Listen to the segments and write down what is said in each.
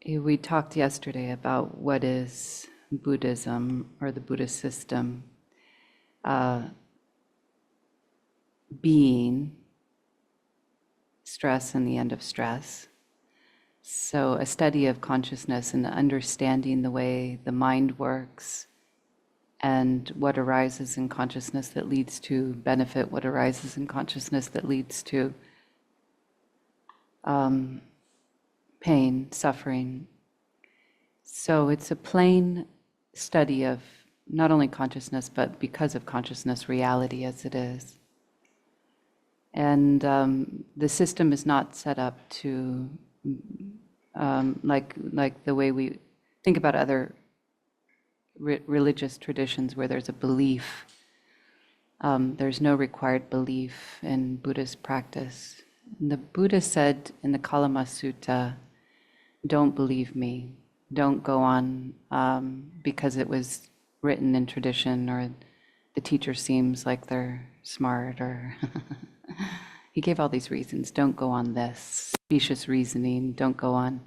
We talked yesterday about what is Buddhism or the Buddhist system. Being, stress and the end of stress. So a study of consciousness and understanding the way the mind works and what arises in consciousness that leads to benefit, what arises in consciousness that leads to pain, suffering. So it's a plain study of not only consciousness, but because of consciousness, reality as it is. And the system is not set up to, like the way we think about other religious traditions where there's a belief. There's no required belief in Buddhist practice. And the Buddha said in the Kalama Sutta, don't believe me, don't go on because it was written in tradition or the teacher seems like they're smart or he gave all these reasons. Don't go on this specious reasoning, don't go on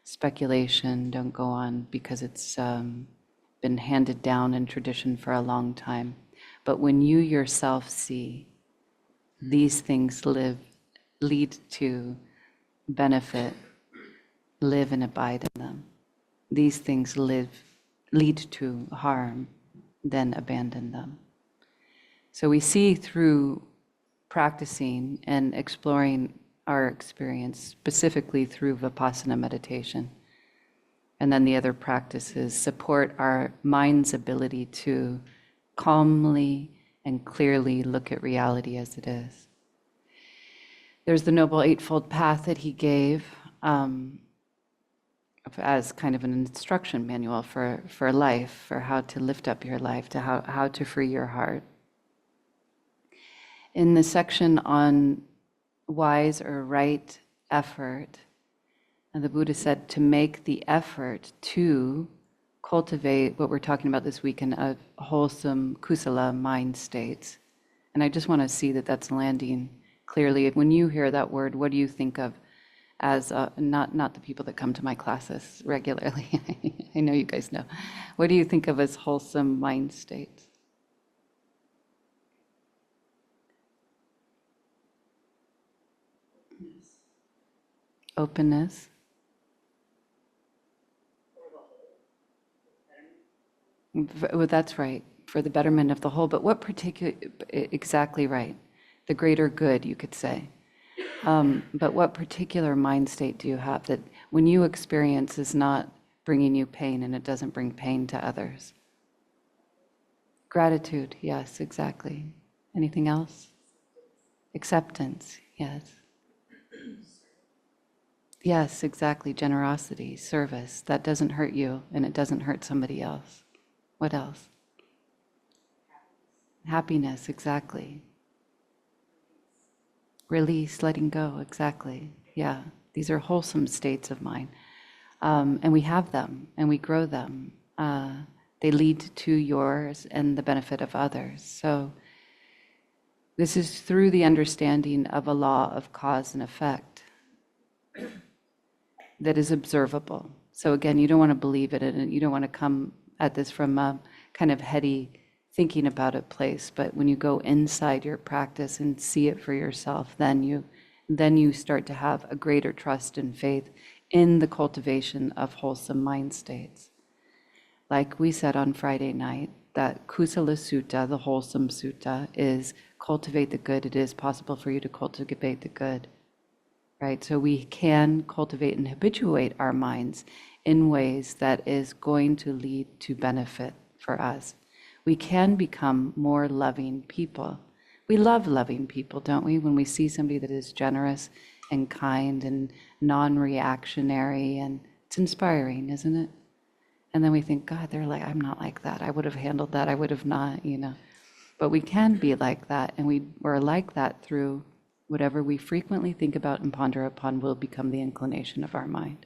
speculation, don't go on because it's been handed down in tradition for a long time. But when you yourself see these things lead to benefit, live and abide in them. These things lead to harm, then abandon them. So we see through practicing and exploring our experience, specifically through Vipassana meditation, and then the other practices support our mind's ability to calmly and clearly look at reality as it is. There's the Noble Eightfold Path that he gave as kind of an instruction manual for life, for how to lift up your life, to how to free your heart. In the section on wise or right effort, and the Buddha said to make the effort to cultivate what we're talking about this weekend of wholesome kusala mind states. And I just want to see that that's landing clearly. When you hear that word, what do you think of as not the people that come to my classes regularly? I know you guys know. What do you think of as wholesome mind states? Openness. Well, that's right, for the betterment of the whole. But what particular, exactly right, the greater good, you could say. But what particular mind state do you have that when you experience is not bringing you pain and it doesn't bring pain to others? Gratitude, yes, exactly. Anything else? Acceptance, yes. Yes, exactly. Generosity, service. That doesn't hurt you and it doesn't hurt somebody else. What else? Happiness, exactly. Release, letting go, exactly. Yeah, these are wholesome states of mind. And we have them and we grow them. They lead to yours and the benefit of others. So this is through the understanding of a law of cause and effect that is observable. So again, you don't want to believe it and you don't want to come at this from a kind of heady thinking about it place, but when you go inside your practice and see it for yourself, then you start to have a greater trust and faith in the cultivation of wholesome mind states. Like we said on Friday night, that Kusala Sutta, the wholesome sutta, is cultivate the good. It is possible for you to cultivate the good. Right, so we can cultivate and habituate our minds in ways that is going to lead to benefit for us. We can become more loving people. We love loving people, don't we? When we see somebody that is generous and kind and non-reactionary, and it's inspiring, isn't it? And then we think, God, they're like, I'm not like that. I would have handled that. I would have not, But we can be like that, and we're like that through whatever we frequently think about and ponder upon will become the inclination of our mind.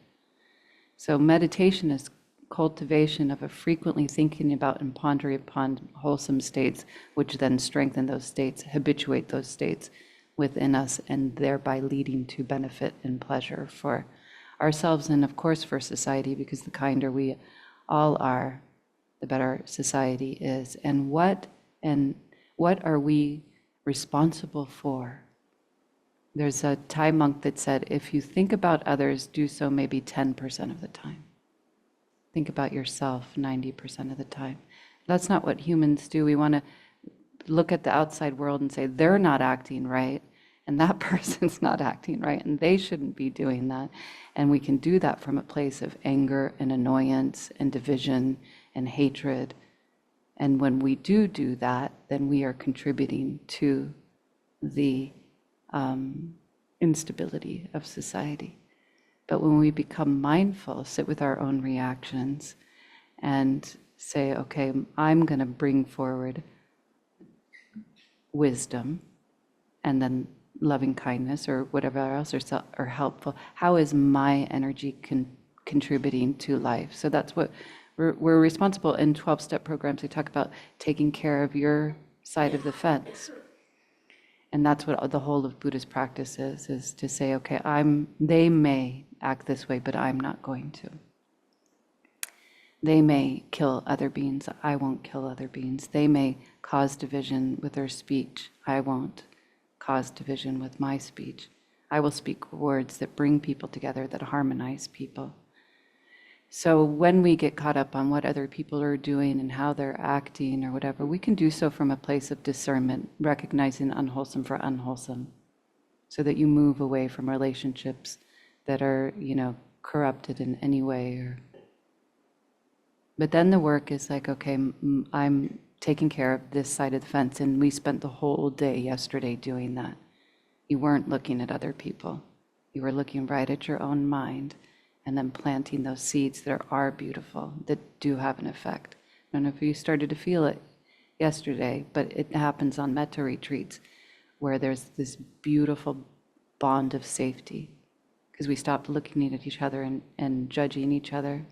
So meditation is cultivation of a frequently thinking about and pondering upon wholesome states, which then strengthen those states, habituate those states within us, and thereby leading to benefit and pleasure for ourselves and of course for society, because the kinder we all are, the better society is. And what are we responsible for? There's a Thai monk that said, if you think about others, do so maybe 10% of the time. Think about yourself 90% of the time. That's not what humans do. We want to look at the outside world and say, they're not acting right, and that person's not acting right, and they shouldn't be doing that. And we can do that from a place of anger and annoyance and division and hatred. And when we do that, then we are contributing to the instability of society. But when we become mindful, sit with our own reactions and say, okay, I'm going to bring forward wisdom and then loving kindness or whatever else or helpful. How is my energy contributing to life? So that's what we're responsible. In 12-step programs, we talk about taking care of your side of the fence. And that's what the whole of Buddhist practice is to say, okay, they may act this way, but I'm not going to. They may kill other beings, I won't kill other beings. They may cause division with their speech, I won't cause division with my speech. I will speak words that bring people together, that harmonize people. So when we get caught up on what other people are doing and how they're acting or whatever, we can do so from a place of discernment, recognizing unwholesome for unwholesome, so that you move away from relationships that are, corrupted in any way. But then the work is like, okay, I'm taking care of this side of the fence, and we spent the whole day yesterday doing that. You weren't looking at other people. You were looking right at your own mind, and then planting those seeds that are beautiful, that do have an effect. I don't know if you started to feel it yesterday, but it happens on Metta Retreats, where there's this beautiful bond of safety, because we stopped looking at each other and judging each other.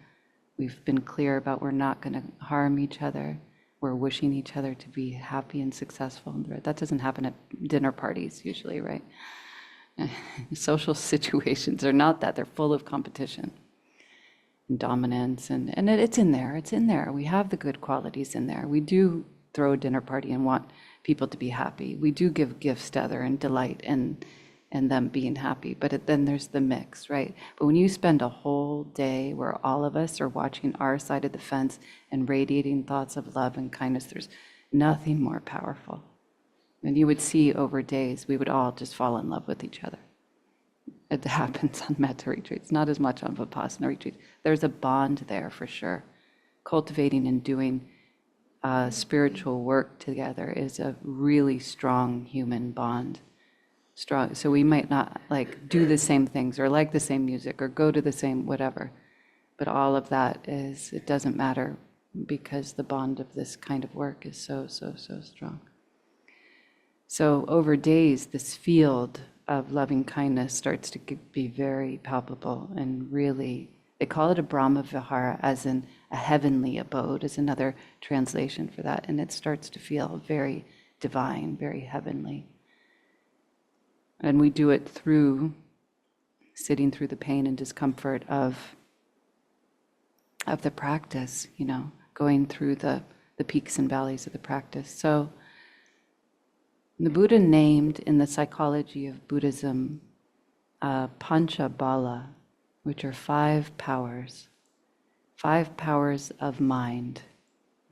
We've been clear about we're not going to harm each other. We're wishing each other to be happy and successful. That doesn't happen at dinner parties usually, right? Social situations are not that. They're full of competition and dominance, and it's in there. It's in there. We have the good qualities in there. We do throw a dinner party and want people to be happy. We do give gifts to other and delight and them being happy. But then there's the mix, right? But when you spend a whole day where all of us are watching our side of the fence and radiating thoughts of love and kindness, there's nothing more powerful. And you would see over days, we would all just fall in love with each other. It happens on Metta Retreats, not as much on Vipassana retreats. There's a bond there for sure. Cultivating and doing spiritual work together is a really strong human bond. Strong. So we might not do the same things or like the same music or go to the same whatever, but all of that it doesn't matter, because the bond of this kind of work is so strong. So over days, this field of loving kindness starts to be very palpable, and really, they call it a Brahma Vihara, as in a heavenly abode, is another translation for that, and it starts to feel very divine, very heavenly. And we do it through sitting through the pain and discomfort of the practice, going through the peaks and valleys of the practice. So the Buddha named in the psychology of Buddhism Pancha Bala, which are 5 powers of mind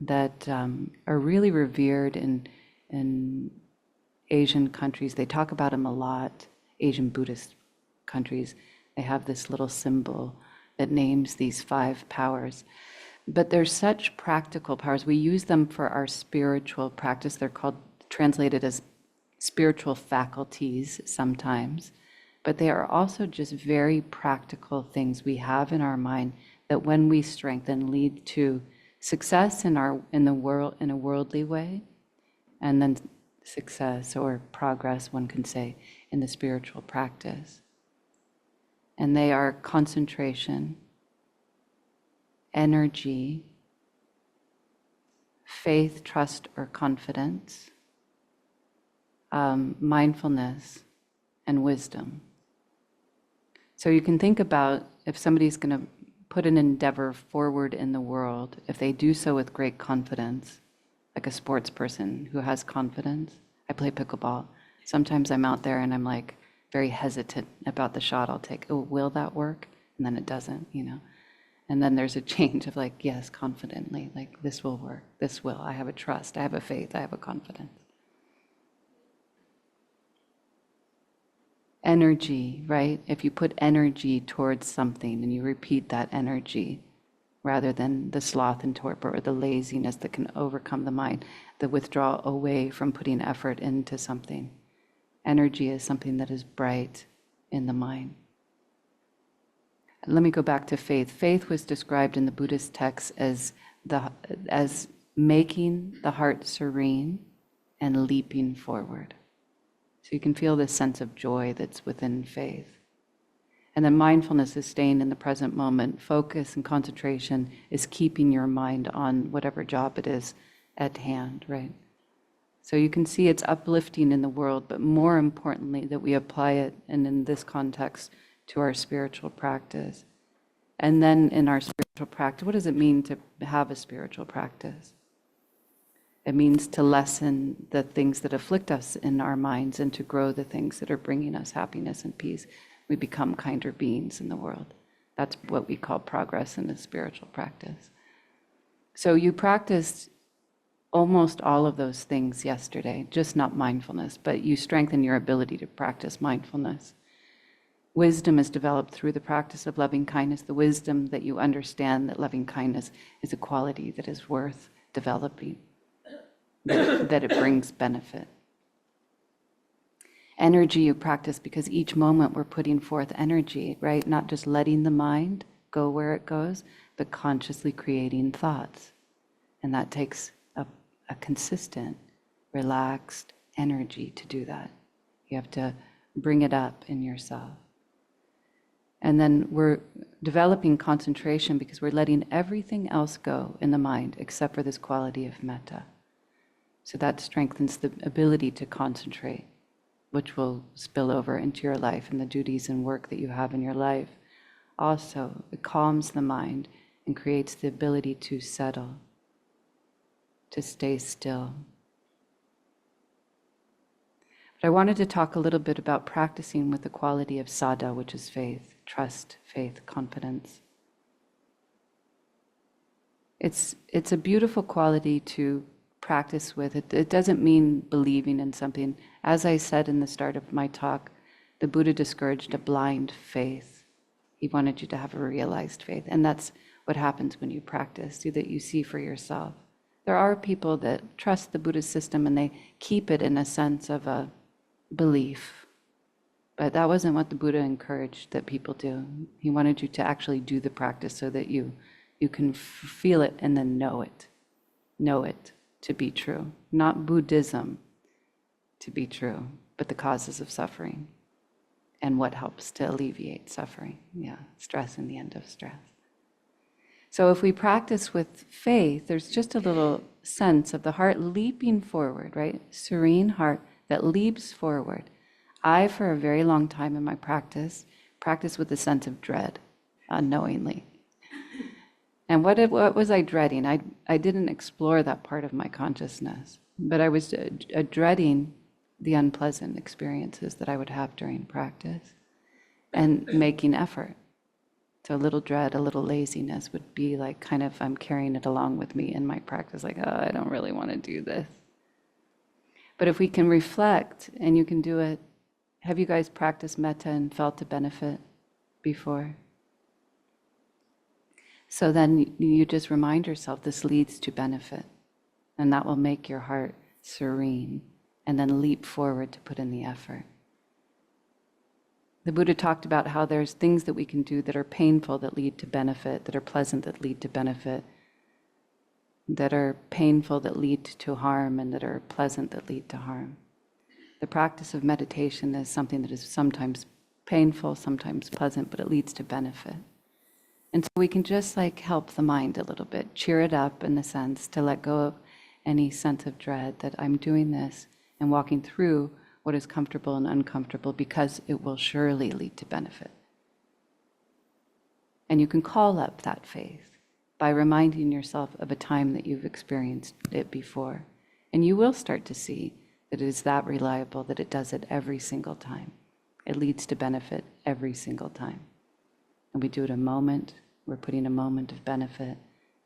that are really revered in Asian countries. They talk about them a lot. Asian Buddhist countries, they have this little symbol that names these 5 powers. But they're such practical powers. We use them for our spiritual practice. They're translated as spiritual faculties sometimes, but they are also just very practical things we have in our mind that, when we strengthen, lead to success in the world, in a worldly way, and then success or progress, one can say, in the spiritual practice. And they are concentration, energy, faith, trust, or confidence, mindfulness, and wisdom. So you can think about if somebody's going to put an endeavor forward in the world, if they do so with great confidence, like a sports person who has confidence. I play pickleball. Sometimes I'm out there and I'm like very hesitant about the shot I'll take. Oh, will that work? And then it doesn't, And then there's a change of like, yes, confidently, like this will work. This will. I have a trust. I have a faith. I have a confidence. Energy, right? If you put energy towards something and you repeat that energy, rather than the sloth and torpor or the laziness that can overcome the mind, the withdrawal away from putting effort into something. Energy is something that is bright in the mind. Let me go back to faith. Faith was described in the Buddhist texts as making the heart serene and leaping forward. So you can feel this sense of joy that's within faith. And then mindfulness is staying in the present moment. Focus and concentration is keeping your mind on whatever job it is at hand, right? So you can see it's uplifting in the world, but more importantly, that we apply it, and in this context, to our spiritual practice. And then in our spiritual practice, what does it mean to have a spiritual practice? It means to lessen the things that afflict us in our minds and to grow the things that are bringing us happiness and peace. We become kinder beings in the world. That's what we call progress in a spiritual practice. So you practiced almost all of those things yesterday, just not mindfulness, but you strengthen your ability to practice mindfulness. Wisdom is developed through the practice of loving kindness, the wisdom that you understand that loving kindness is a quality that is worth developing, that it brings benefit. Energy you practice because each moment we're putting forth energy, right? Not just letting the mind go where it goes, but consciously creating thoughts. And that takes a consistent, relaxed energy to do that. You have to bring it up in yourself. And then we're developing concentration because we're letting everything else go in the mind except for this quality of metta. So that strengthens the ability to concentrate, which will spill over into your life and the duties and work that you have in your life. Also, it calms the mind and creates the ability to settle, to stay still. But I wanted to talk a little bit about practicing with the quality of saddha, which is faith, trust, faith, confidence. It's a beautiful quality to practice with. It doesn't mean believing in something. As I said in the start of my talk, the Buddha discouraged a blind faith. He wanted you to have a realized faith. And that's what happens when you practice, so that you see for yourself. There are people that trust the Buddhist system and they keep it in a sense of a belief. But that wasn't what the Buddha encouraged that people do. He wanted you to actually do the practice so that you can feel it and then know it. Know it to be true. Not Buddhism to be true, but the causes of suffering and what helps to alleviate suffering. Yeah, stress and the end of stress. So if we practice with faith, there's just a little sense of the heart leaping forward, right? Serene heart that leaps forward. I, for a very long time in my practice with a sense of dread, unknowingly. And what was I dreading? I didn't explore that part of my consciousness, but I was dreading the unpleasant experiences that I would have during practice and making effort. So a little dread, a little laziness would be like kind of, I'm carrying it along with me in my practice, like, oh, I don't really want to do this. But if we can reflect, and you can do it, have you guys practiced metta and felt a benefit before? So then you just remind yourself this leads to benefit, and that will make your heart serene, and then leap forward to put in the effort. The Buddha talked about how there's things that we can do that are painful that lead to benefit, that are pleasant that lead to benefit, that are painful that lead to harm, and that are pleasant that lead to harm. The practice of meditation is something that is sometimes painful, sometimes pleasant, but it leads to benefit. And so we can just like help the mind a little bit, cheer it up in the sense to let go of any sense of dread that I'm doing this and walking through what is comfortable and uncomfortable because it will surely lead to benefit. And you can call up that faith by reminding yourself of a time that you've experienced it before. And you will start to see that it is that reliable, that it does it every single time. It leads to benefit every single time. And we do it a moment, we're putting a moment of benefit,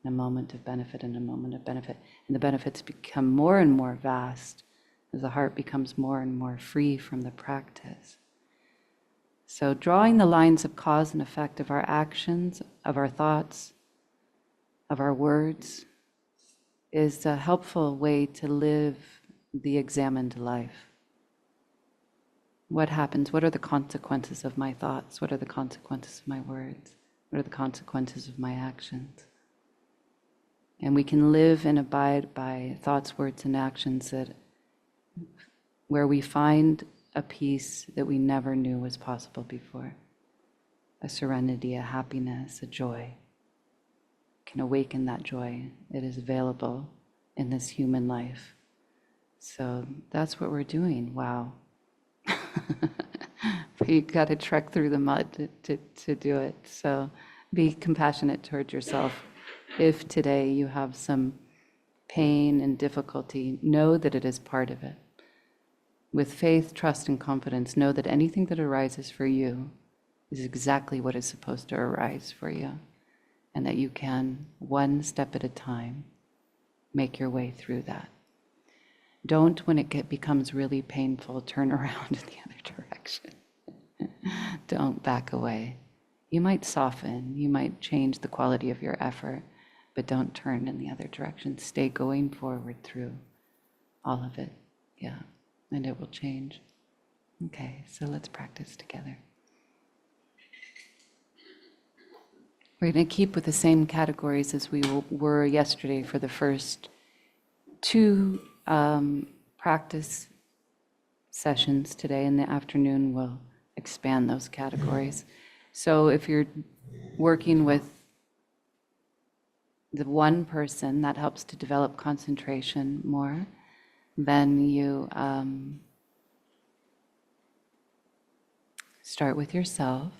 and a moment of benefit, and a moment of benefit. And the benefits become more and more vast as the heart becomes more and more free from the practice. So drawing the lines of cause and effect of our actions, of our thoughts, of our words, is a helpful way to live the examined life. What happens? What are the consequences of my thoughts? What are the consequences of my words? What are the consequences of my actions? And we can live and abide by thoughts, words, and actions where we find a peace that we never knew was possible before. A serenity, a happiness, a joy. Can awaken that joy. It is available in this human life. So that's what we're doing. Wow. You got to trek through the mud to do it. So be compassionate toward yourself. If today you have some pain and difficulty, know that it is part of it. With faith, trust, and confidence, know that anything that arises for you is exactly what is supposed to arise for you, and that you can, one step at a time, make your way through that. Don't, when it becomes really painful, turn around in the other direction. Don't back away. You might soften, you might change the quality of your effort, but don't turn in the other direction. Stay going forward through all of it. Yeah, and it will change. Okay, so let's practice together. We're going to keep with the same categories as we were yesterday for the first two practice sessions. Today in the afternoon, we'll expand those categories. So if you're working with the one person, that helps to develop concentration more, then you start with yourself.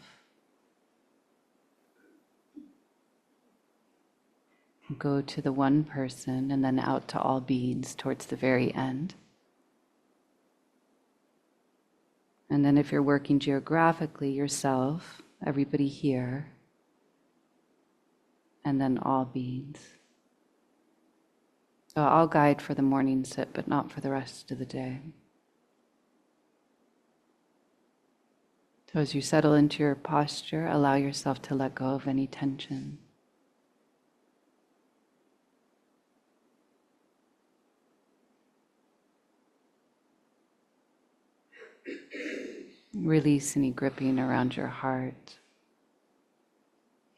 Go to the one person and then out to all beings towards the very end. And then if you're working geographically, yourself, everybody here, and then all beings. So I'll guide for the morning sit, but not for the rest of the day. So as you settle into your posture, allow yourself to let go of any tension. Release any gripping around your heart,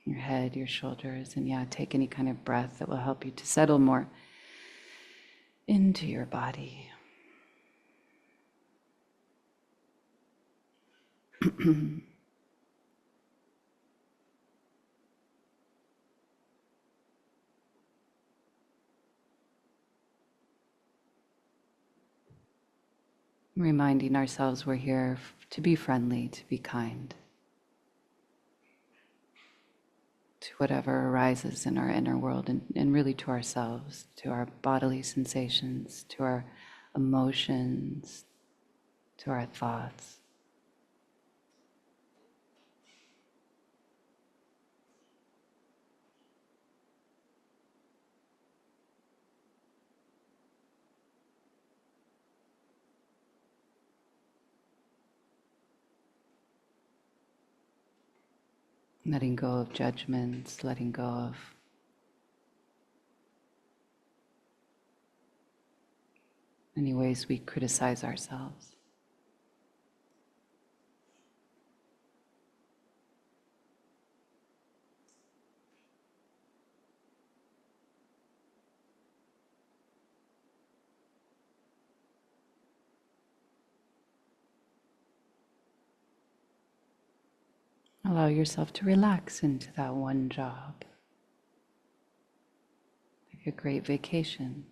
your head, your shoulders, and take any kind of breath that will help you to settle more into your body. Reminding ourselves we're here to be friendly, to be kind, to whatever arises in our inner world, and really to ourselves, to our bodily sensations, to our emotions, to our thoughts. Letting go of judgments, letting go of any ways we criticize ourselves. Allow yourself to relax into that one job, like a great vacation.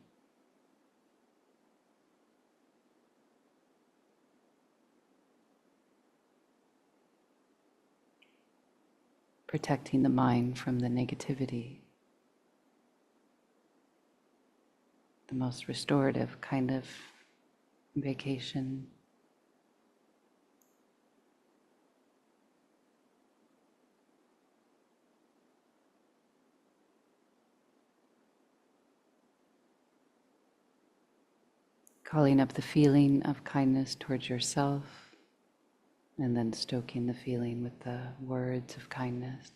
protecting the mind from the negativity, the most restorative kind of vacation. Calling up the feeling of kindness towards yourself, and then stoking the feeling with the words of kindness,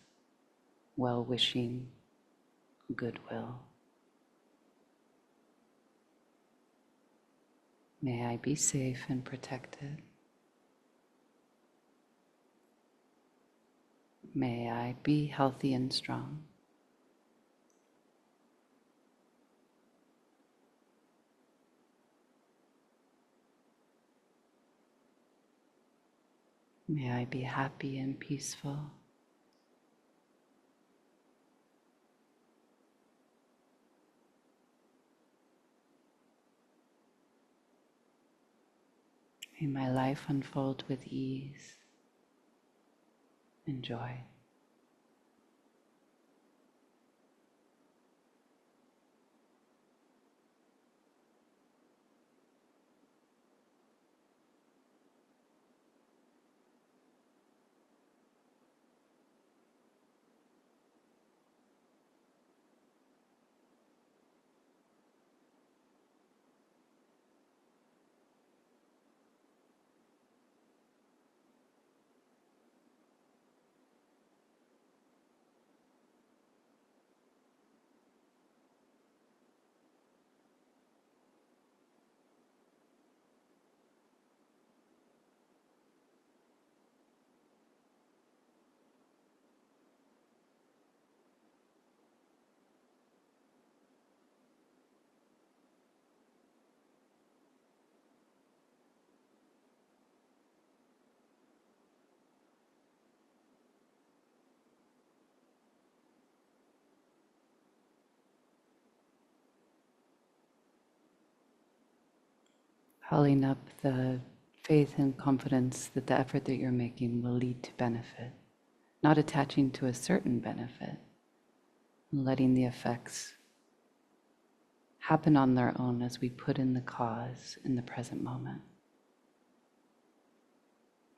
well-wishing, goodwill. May I be safe and protected. May I be healthy and strong. May I be happy and peaceful. May my life unfold with ease and joy. Calling up the faith and confidence that the effort that you're making will lead to benefit, not attaching to a certain benefit, and letting the effects happen on their own as we put in the cause in the present moment,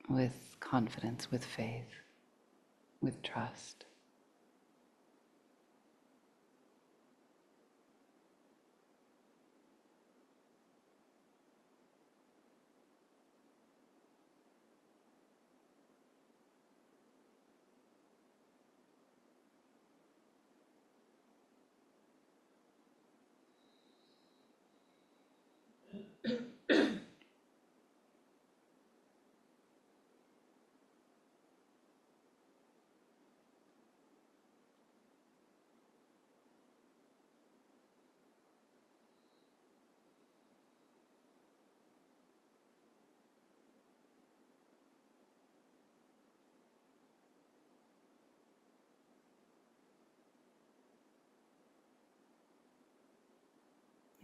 with confidence, with faith, with trust.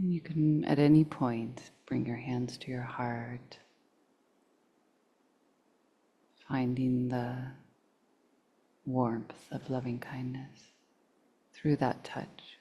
And you can, at any point, bring your hands to your heart, finding the warmth of loving kindness through that touch.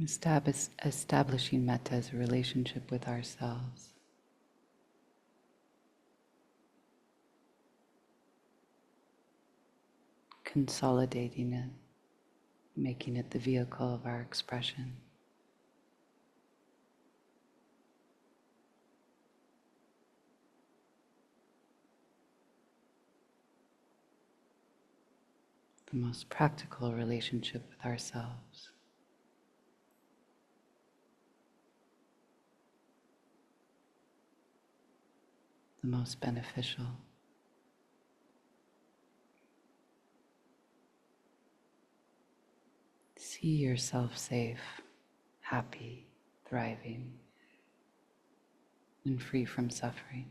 Establishing metta as a relationship with ourselves. Consolidating it, making it the vehicle of our expression. The most practical relationship with ourselves. The most beneficial. See yourself safe, happy, thriving, and free from suffering.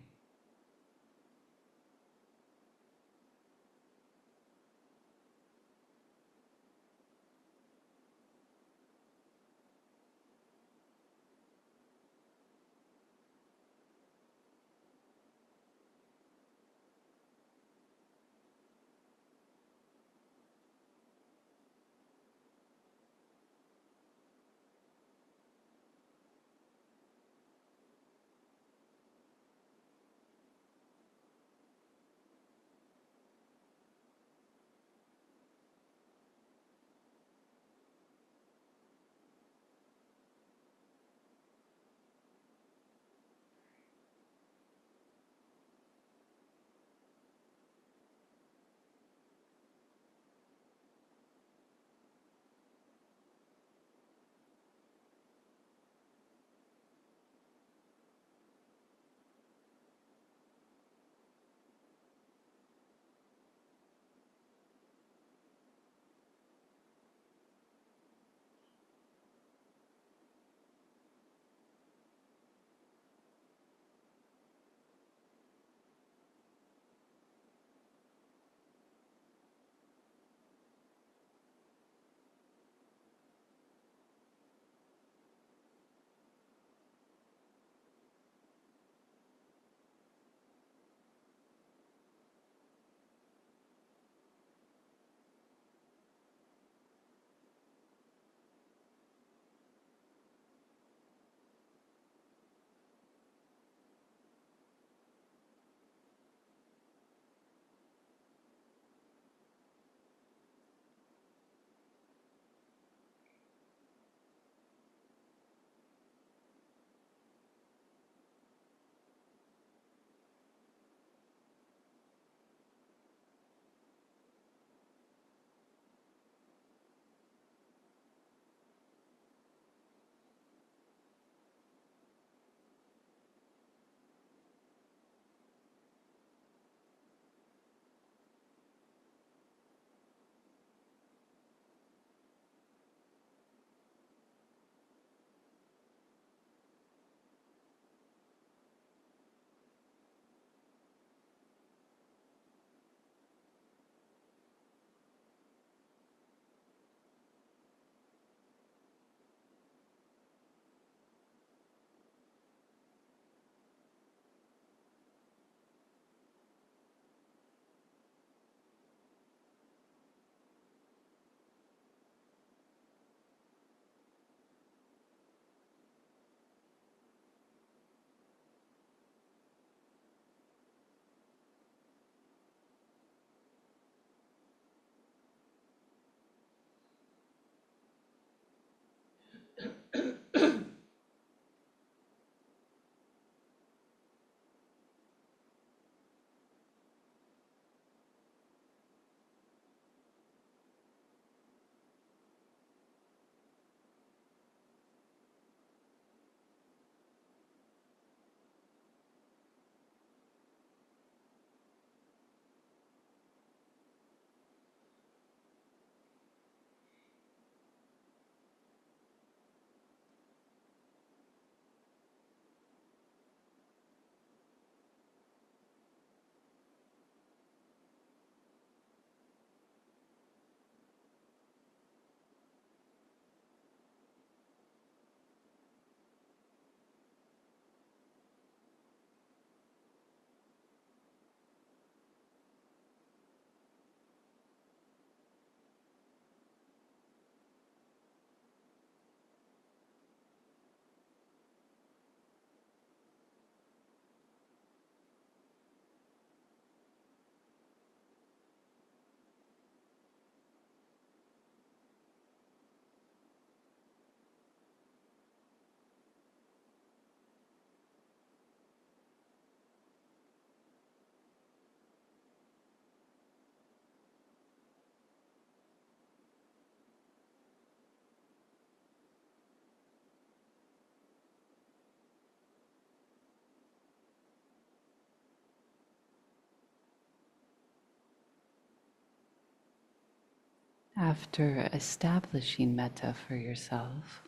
After establishing metta for yourself,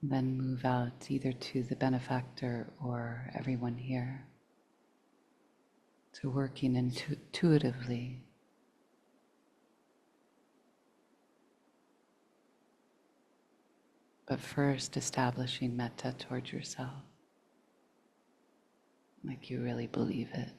then move out either to the benefactor or everyone here. So working intuitively. But first establishing metta towards yourself, like you really believe it.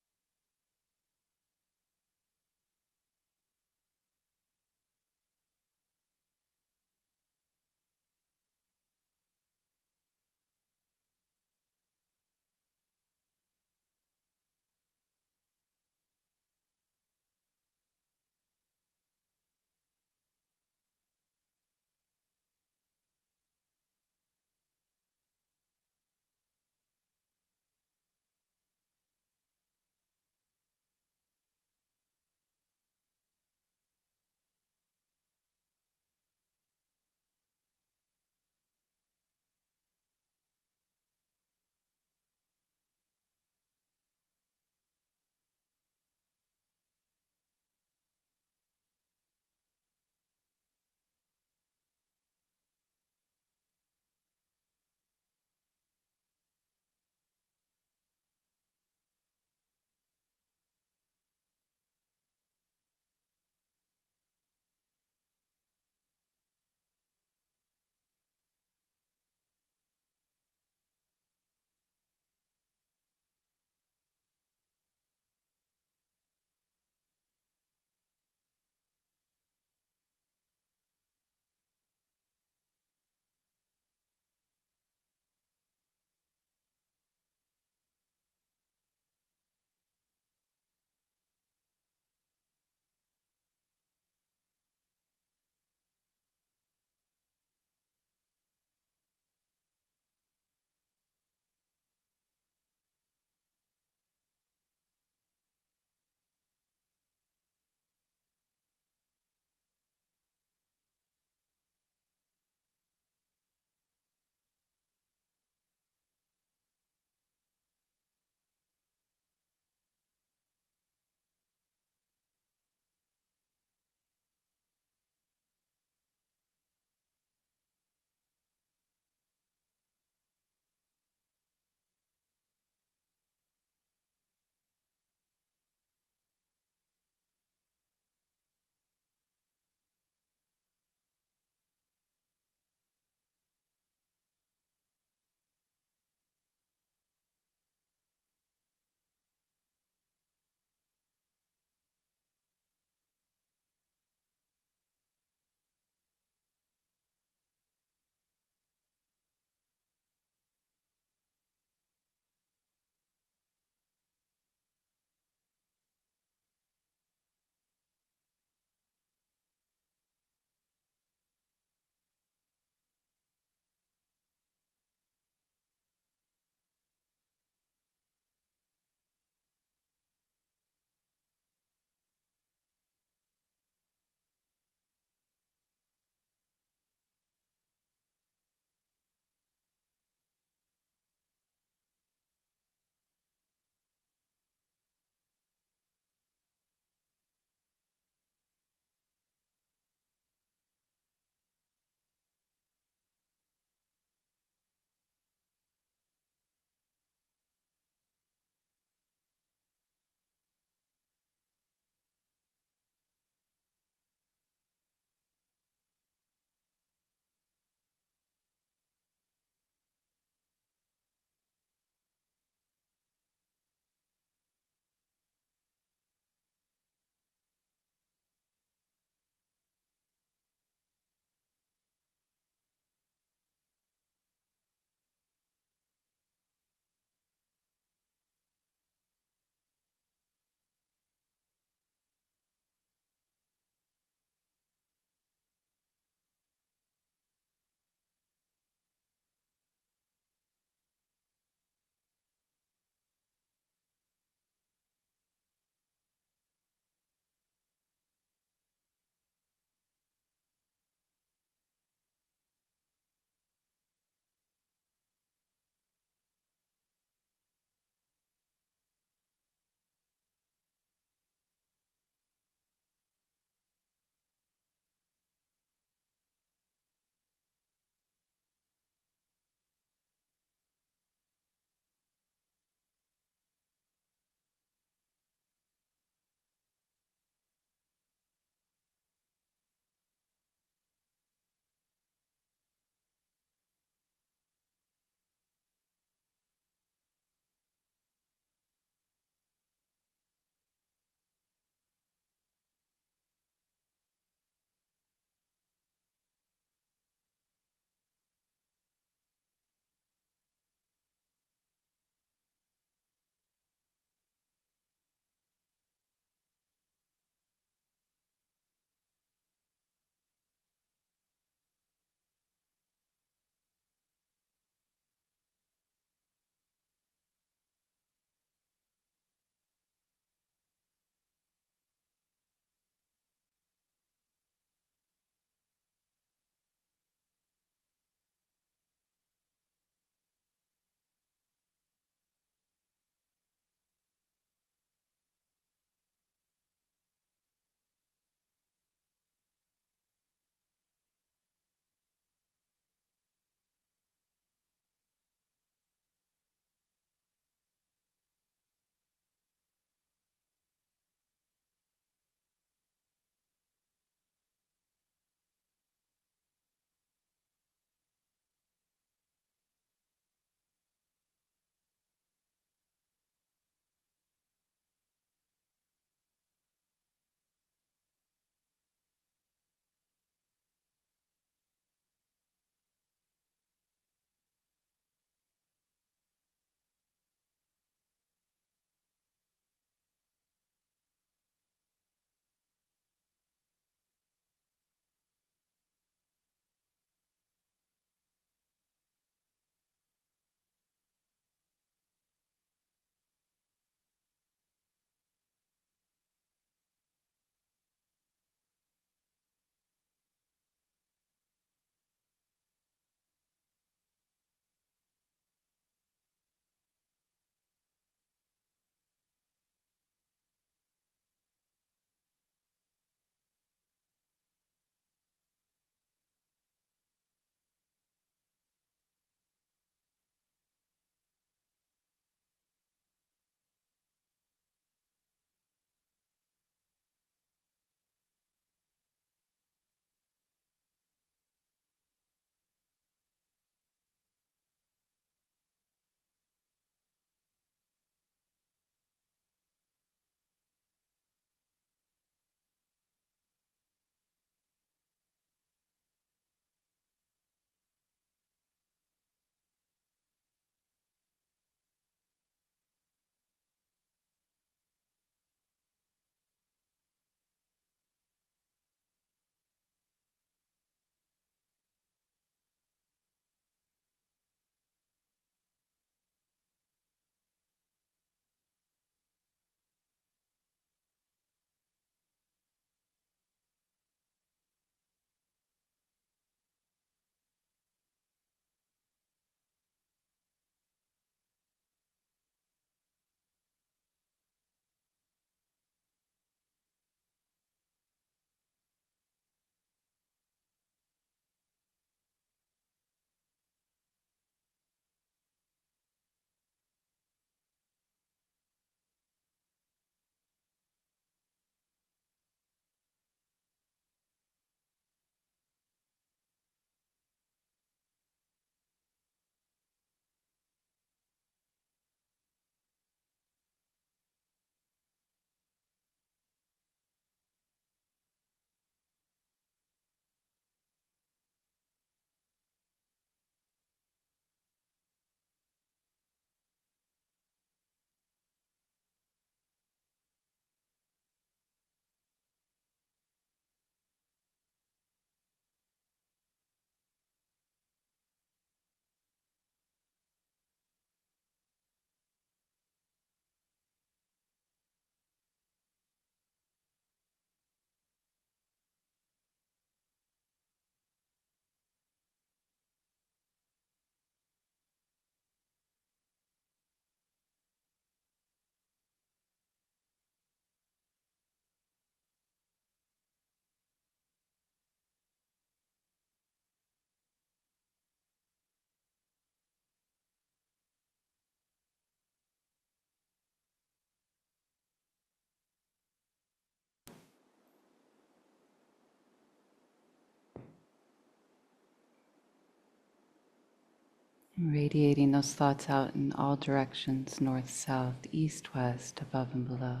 Radiating those thoughts out in all directions, north, south, east, west, above and below.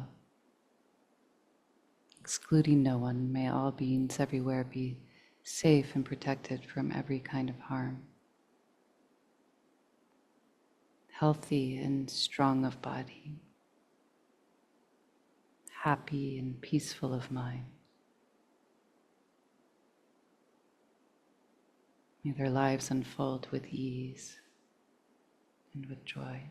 Excluding no one, may all beings everywhere be safe and protected from every kind of harm. Healthy and strong of body. Happy and peaceful of mind. May their lives unfold with ease and with joy.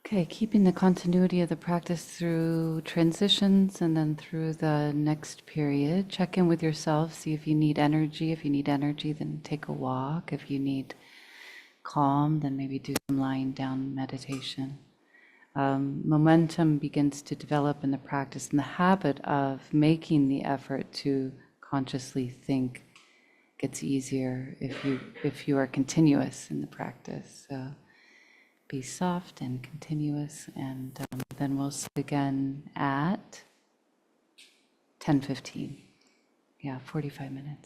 Okay, keeping the continuity of the practice through transitions and then through the next period. Check in with yourself, see if you need energy. If you need energy, then take a walk. If you need calm, then maybe do some lying down meditation. Momentum begins to develop in the practice, and the habit of making the effort to consciously think gets easier if you are continuous in the practice. So be soft and continuous, and then we'll see again at 10:15. Yeah, 45 minutes.